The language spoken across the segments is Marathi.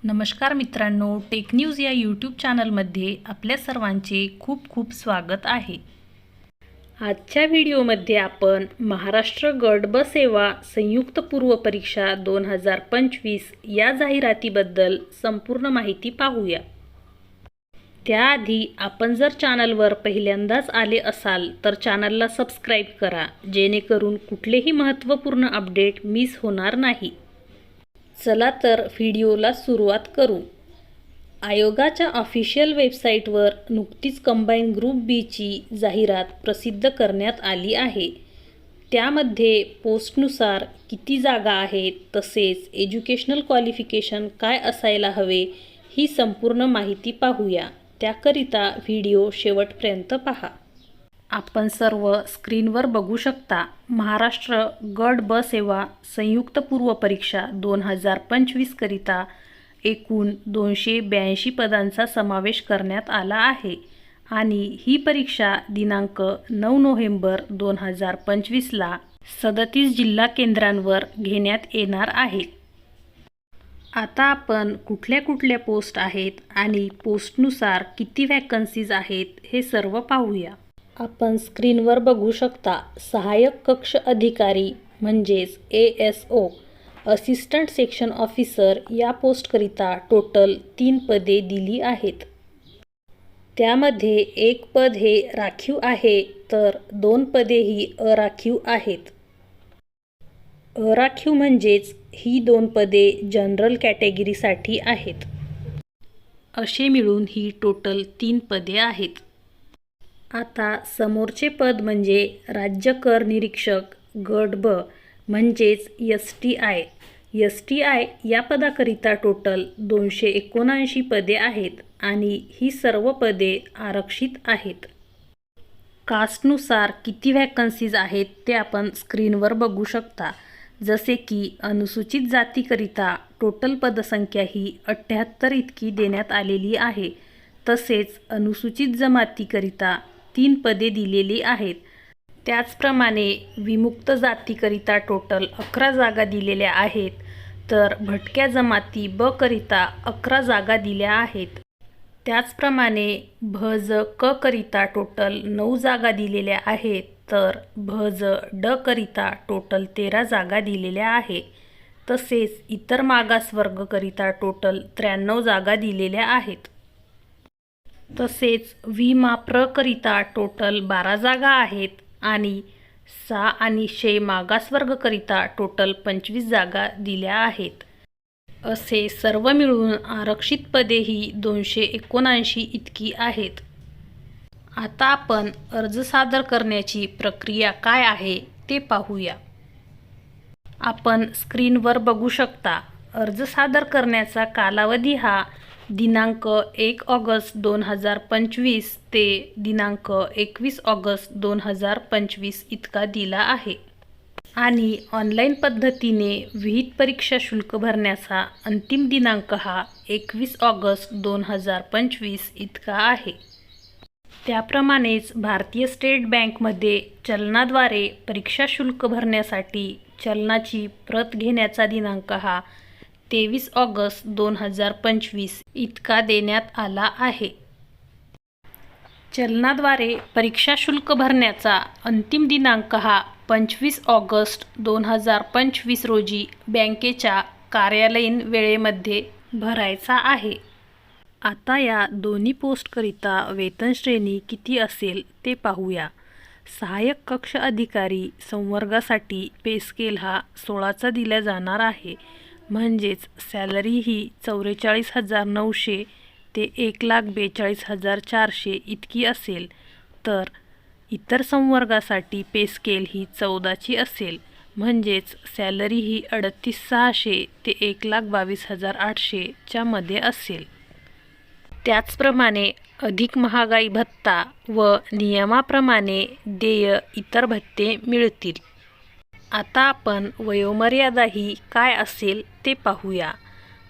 नमस्कार मित्रांनो, टेक न्यूज या यूट्यूब चॅनलमध्ये आपल्या सर्वांचे खूप खूप स्वागत आहे। आजच्या व्हिडिओमध्ये आपण महाराष्ट्र गट ब सेवा संयुक्त पूर्व परीक्षा 2025 या जाहिरातीबद्दल संपूर्ण माहिती पाहूया। त्याआधी आपण जर चॅनलवर पहिल्यांदाच आले असाल तर चॅनलला सबस्क्राइब करा, जेणेकरून कुठलेही महत्त्वपूर्ण अपडेट मिस होणार नाही। चला तर व्हिडिओला सुरुवात करू। आयोगाच्या ऑफिशियल वेबसाईटवर नुकतीच कंबाईन ग्रुप बी ची जाहिरात प्रसिद्ध करण्यात आली आहे। त्यामध्ये पोस्टनुसार किती जागा आहेत, तसेच एज्युकेशनल क्वालिफिकेशन काय असायला हवे ही संपूर्ण माहिती पाहूया। त्याकरिता व्हिडिओ शेवटपर्यंत पहा। आपण सर्व स्क्रीनवर बघू शकता, महाराष्ट्र गट ब सेवा संयुक्त पूर्व परीक्षा 2025 करिता एकूण 282 पदांचा समावेश करण्यात आला आहे आणि ही परीक्षा दिनांक 9 नोव्हेंबर 2025 ला 37 जिल्हा केंद्रांवर घेण्यात येणार आहे। आता आपण कुठल्या पोस्ट आहेत आणि पोस्टनुसार किती वॅकन्सीज आहेत हे सर्व पाहूया। आपण स्क्रीनवर बघू शकता, सहाय्यक कक्ष अधिकारी म्हणजेच ASO असिस्टंट सेक्शन ऑफिसर या पोस्टकरिता टोटल 3 पदे दिली आहेत। त्यामध्ये 1 पद हे राखीव आहे तर 2 पदे ही अराखीव आहेत। अराखीव म्हणजेच ही 2 पदे जनरल कॅटेगरीसाठी आहेत। असे मिळून ही टोटल 3 पदे आहेत। आता समोरचे पद म्हणजे राज्य कर निरीक्षक गट ब म्हणजेच STI या पदाकरिता टोटल 279 पदे आहेत आणि ही सर्व पदे आरक्षित आहेत। कास्टनुसार किती वॅकन्सीज आहेत ते आपण स्क्रीनवर बघू शकता। जसे की अनुसूचित जातीकरिता टोटल पदसंख्या ही 78 इतकी देण्यात आलेली आहे। तसेच अनुसूचित जमातीकरिता 3 पदे दिलेली आहेत। त्याचप्रमाणे विमुक्त जातीकरिता टोटल 11 जागा दिलेल्या आहेत, तर भटक्या जमाती ब करिता 11 जागा दिल्या आहेत। त्याचप्रमाणे भज क करिता टोटल 9 जागा दिलेल्या आहेत, तर भज ड करिता टोटल 13 जागा दिलेल्या आहेत। तसेच इतर मागासवर्ग करिता टोटल 93 जागा दिलेल्या आहेत। तसेच विमाप्र करिता टोटल 12 जागा आहेत आणि सा आणि शे मागासवर्ग करिता टोटल 25 जागा दिल्या आहेत। असे सर्व मिळून आरक्षित पदे ही 279 इतकी आहेत। आता आपण अर्ज सादर करण्याची प्रक्रिया काय आहे ते पाहूया। आपण स्क्रीनवर बघू शकता, अर्ज सादर करण्याचा कालावधी हा दिनांक 1 ऑगस्ट 2025 ते दिनांक 21 ऑगस्ट 2025 इतका दिला आहे आणि ऑनलाईन पद्धतीने विहित परीक्षा शुल्क भरण्याचा अंतिम दिनांक हा 21 ऑगस्ट 2025 इतका आहे। त्याप्रमाणेच भारतीय स्टेट बँकमध्ये चलनाद्वारे परीक्षा शुल्क भरण्यासाठी चलनाची प्रत घेण्याचा दिनांक हा 23 ऑगस्ट 2025 इतका देण्यात आला आहे। चलनाद्वारे परीक्षा शुल्क भरण्याचा अंतिम दिनांक हा 25 ऑगस्ट 2025 रोजी बँकेच्या कार्यालयीन वेळेमध्ये भरायचा आहे। आता या दोन्ही पोस्टकरिता वेतन श्रेणी किती असेल ते पाहूया। सहाय्यक कक्ष अधिकारी संवर्गासाठी पे स्केल हा 16चा दिला जाणार आहे, म्हणजेच सॅलरी ही 44,900 ते 1,42,400 इतकी असेल, तर इतर संवर्गासाठी पे स्केल ही 14ची असेल, म्हणजेच सॅलरी ही 38,600 ते 1,22,800 च्या मध्ये असेल। त्याचप्रमाणे अधिक महागाई भत्ता व नियमाप्रमाणे देय इतर भत्ते मिळतील। आता आपण वयोमर्यादा ही काय असेल ते पाहूया।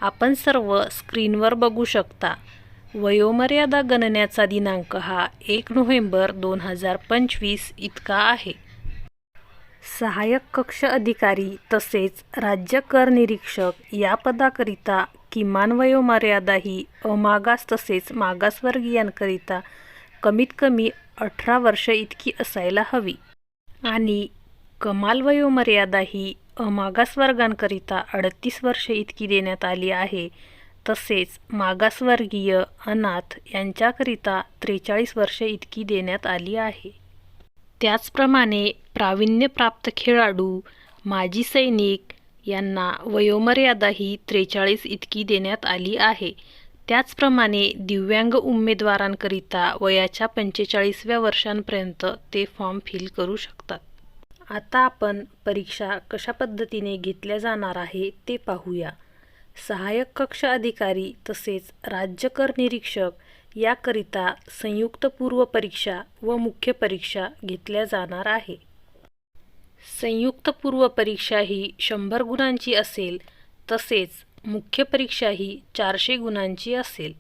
आपण सर्व स्क्रीनवर बघू शकता, वयोमर्यादा गणनेचा दिनांक हा 1 नोव्हेंबर 2025 इतका आहे। सहाय्यक कक्ष अधिकारी तसेच राज्य कर निरीक्षक या पदाकरिता किमान वयोमर्यादा ही अमागास तसेच मागासवर्गीयांकरिता कमीत कमी 18 वर्ष इतकी असायला हवी आणि कमाल वयोमर्यादा ही अमागास वर्गांकरिता 38 वर्ष इतकी देण्यात आली आहे. तसेच मागासवर्गीय, अनाथ यांच्याकरिता 43 वर्ष इतकी देण्यात आली आहे. त्याचप्रमाणे प्रावीण्यप्राप्त खेळाडू, माजी सैनिक यांना वयोमर्यादा ही 43 इतकी देण्यात आली आहे. त्याचप्रमाणे दिव्यांग उमेदवारांकरिता वयाच्या 45व्या वर्षांपर्यंत ते फॉर्म फिल करू शकतात. आता आपण परीक्षा कशा पद्धतीने घेतल्या जाणार आहे ते पाहूया. सहाय्यक कक्ष अधिकारी तसेच राज्य कर निरीक्षक याकरिता संयुक्त पूर्व परीक्षा व मुख्य परीक्षा घेतल्या जाणार आहे. संयुक्त पूर्व परीक्षा ही 100 गुणांची असेल तसेच मुख्य परीक्षा ही 400 गुणांची असेल.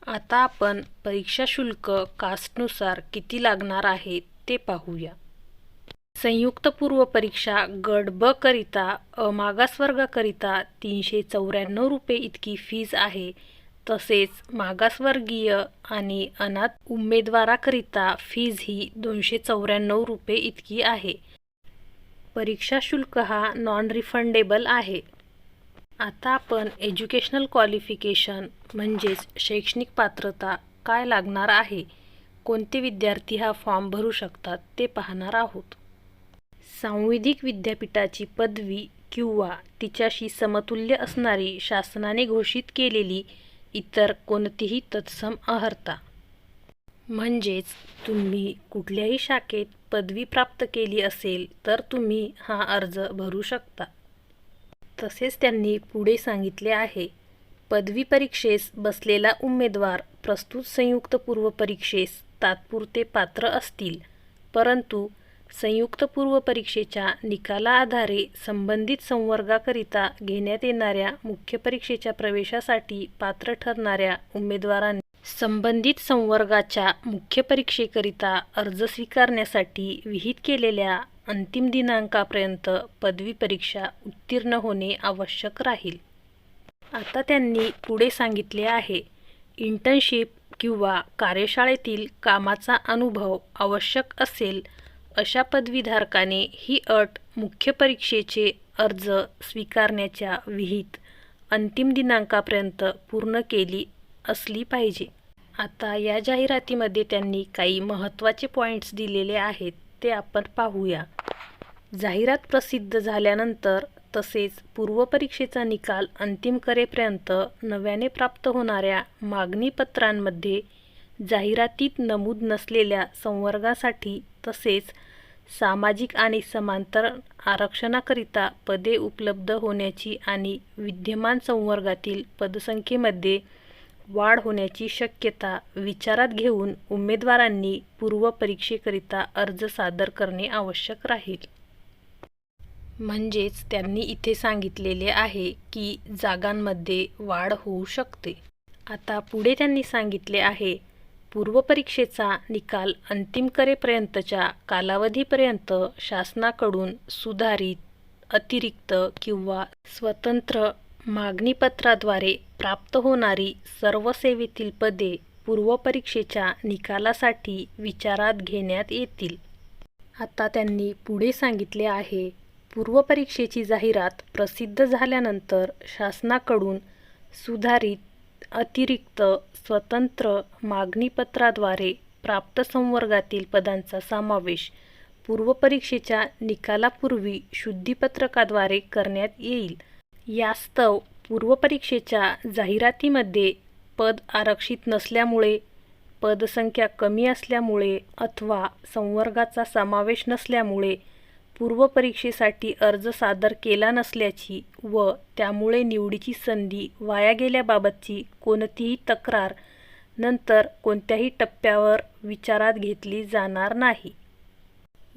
आता आपण परीक्षा शुल्क कास्टनुसार किती लागणार आहे ते पाहूया. संयुक्त पूर्व परीक्षा गट ब करिता अमागास वर्गाकरिता 394 रुपये इतकी फीज आहे. तसेच मागासवर्गीय आणि अनाथ उमेदवाराकरिता फीज ही 294 रुपये इतकी आहे. परीक्षा शुल्क हा नॉन रिफंडेबल आहे. आता आपण एज्युकेशनल क्वालिफिकेशन म्हणजेच शैक्षणिक पात्रता काय लागणार आहे, कोणते विद्यार्थी हा फॉर्म भरू शकतात ते पाहणार आहोत. सांविधिक विद्यापीठाची पदवी किंवा तिच्याशी समतुल्य असणारी शासनाने घोषित केलेली इतर कोणतीही तत्सम अर्हता. म्हणजेच तुम्ही कुठल्याही शाखेत पदवी प्राप्त केली असेल तर तुम्ही हा अर्ज भरू शकता. तसेच त्यांनी पुढे सांगितले आहे, पदवी परीक्षेस बसलेला उमेदवार प्रस्तुत संयुक्त पूर्व परीक्षेस तात्पुरते पात्र असतील, परंतु संयुक्त पूर्व परीक्षेच्या निकाला आधारे संबंधित संवर्गाकरिता घेण्यात येणाऱ्या मुख्य परीक्षेच्या प्रवेशासाठी पात्र ठरणाऱ्या उमेदवारांनी संबंधित संवर्गाच्या मुख्य परीक्षेकरिता अर्ज स्वीकारण्यासाठी विहित केलेल्या अंतिम दिनांकापर्यंत पदवी परीक्षा उत्तीर्ण होणे आवश्यक राहील. आता त्यांनी पुढे सांगितले आहे, इंटर्नशिप किंवा कार्यशाळेतील कामाचा अनुभव आवश्यक असेल अशा पदवीधारकाने ही अट मुख्य परीक्षेचे अर्ज स्वीकारण्याच्या विहित अंतिम दिनांकापर्यंत पूर्ण केली असली पाहिजे. आता या जाहिरातीमध्ये त्यांनी काही महत्त्वाचे पॉईंट्स दिलेले आहेत ते आपण पाहूया. जाहिरात प्रसिद्ध झाल्यानंतर तसेच पूर्वपरीक्षेचा निकाल अंतिम करेपर्यंत नव्याने प्राप्त होणाऱ्या मागणीपत्रांमध्ये जाहिरातीत नमूद नसलेल्या संवर्गासाठी तसेच सामाजिक आणि समांतर आरक्षणाकरिता पदे उपलब्ध होण्याची आणि विद्यमान संवर्गातील पदसंख्येमध्ये वाढ होण्याची शक्यता विचारात घेऊन उमेदवारांनी पूर्व परीक्षेकरिता अर्ज सादर करणे आवश्यक राहील. म्हणजेच त्यांनी इथे सांगितलेले आहे की जागांमध्ये वाढ होऊ शकते. आता पुढे त्यांनी सांगितले आहे, पूर्व परीक्षेचा निकाल अंतिम करेपर्यंतच्या कालावधीपर्यंत शासनाकडून सुधारित, अतिरिक्त किंवा स्वतंत्र मागणीपत्राद्वारे प्राप्त होणारी सर्व सेवेतील पदे पूर्व परीक्षेच्या निकालासाठी विचारात घेण्यात येतील. आता त्यांनी पुढे सांगितले आहे, पूर्व परीक्षेची जाहिरात प्रसिद्ध झाल्यानंतर शासनाकडून सुधारित, अतिरिक्त, स्वतंत्र मागणीपत्राद्वारे प्राप्त संवर्गातील पदांचा समावेश पूर्व परीक्षेच्या निकालापूर्वी शुद्धीपत्रकाद्वारे करण्यात येईल. यास्तव पूर्व परीक्षेच्या जाहिरातीमध्ये पद आरक्षित नसल्यामुळे, पदसंख्या कमी असल्यामुळे अथवा संवर्गाचा समावेश नसल्यामुळे पूर्व परीक्षेसाठी अर्ज सादर केला नसल्याची व त्यामुळे निवडीची संधी वाया गेल्याबाबतची कोणतीही तक्रार नंतर कोणत्याही टप्प्यावर विचारात घेतली जाणार नाही.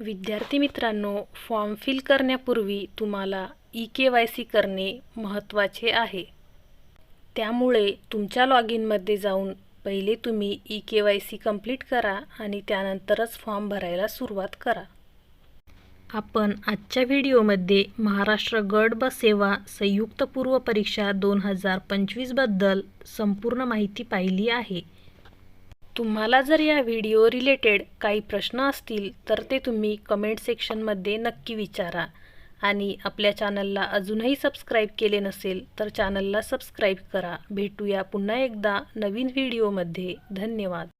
विद्यार्थी मित्रांनो, फॉर्म फिल करण्यापूर्वी तुम्हाला EKYC करणे महत्त्वाचे आहे. त्यामुळे तुमच्या लॉगिनमध्ये जाऊन पहिले तुम्ही EKYC कंप्लीट करा आणि त्यानंतरच फॉर्म भरायला सुरुवात करा. आपण आजच्या व्हिडिओमध्ये महाराष्ट्र गट बस सेवा संयुक्त पूर्व परीक्षा 2025 बद्दल संपूर्ण माहिती पाहिली आहे. तुम्हाला जर या व्हिडिओ रिलेटेड काही प्रश्न असतील तर ते तुम्ही कमेंट सेक्शनमध्ये नक्की विचारा आणि आपल्या चॅनलला अजूनही सबस्क्राईब केले नसेल तर चॅनलला सबस्क्राईब करा. भेटूया पुन्हा एकदा नवीन व्हिडिओमध्ये. धन्यवाद.